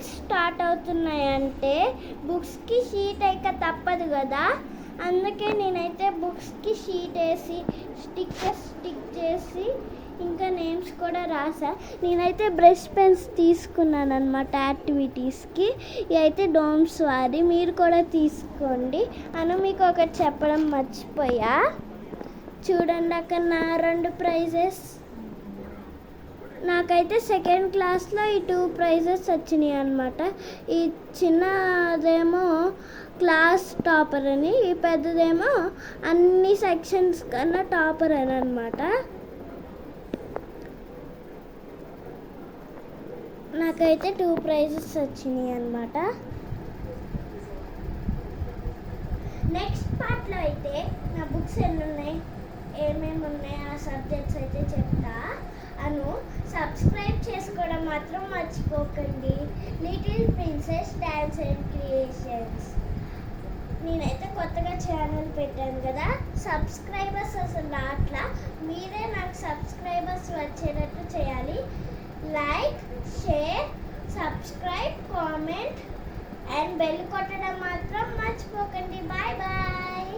Exams start అవుతున్నాయంటే బుక్స్కి sheet అయితే తప్పదు కదా, అందుకే నేనైతే బుక్స్కి షీట్ వేసి స్టిక్ చేసి ఇంకా నేమ్స్ కూడా రాసా. నేనైతే బ్రష్ పెన్స్ తీసుకున్నాను అనమాట యాక్టివిటీస్కి. ఇవి అయితే డోమ్స్ వారి, మీరు కూడా తీసుకోండి. మీకు ఒకటి చెప్పడం మర్చిపోయా, చూడండి అక్కడ నా 2 ప్రైజెస్. నాకైతే సెకండ్ క్లాస్లో ఈ 2 ప్రైజెస్ వచ్చినాయి అనమాట. ఈ చిన్నదేమో క్లాస్ టాపర్ అని, ఈ పెద్దదేమో అన్ని సెక్షన్స్ కన్నా టాపర్ అని అనమాట. నాకైతే 2 ప్రైజెస్ వచ్చినాయి అనమాట. నెక్స్ట్ పార్ట్లో అయితే నా బుక్స్ ఎన్ని ఉన్నాయి, ఏమేమి ఉన్నాయి, ఆ సబ్జెక్ట్స్ అయితే చెప్తా. సబ్స్క్రైబ్ చేసుకోవడం మాత్రం మర్చిపోకండి. Little princess dance and creations. నేనైతే కొత్తగా ఛానల్ పెట్టాను కదా, సబ్స్క్రైబర్స్ అసలు రాట్లా. మీరే నాకు సబ్స్క్రైబర్స్ వచ్చేటట్టు చేయాలి. Like, share, subscribe, comment and bell కొట్టడం మాత్రం మర్చిపోకండి. Bye bye.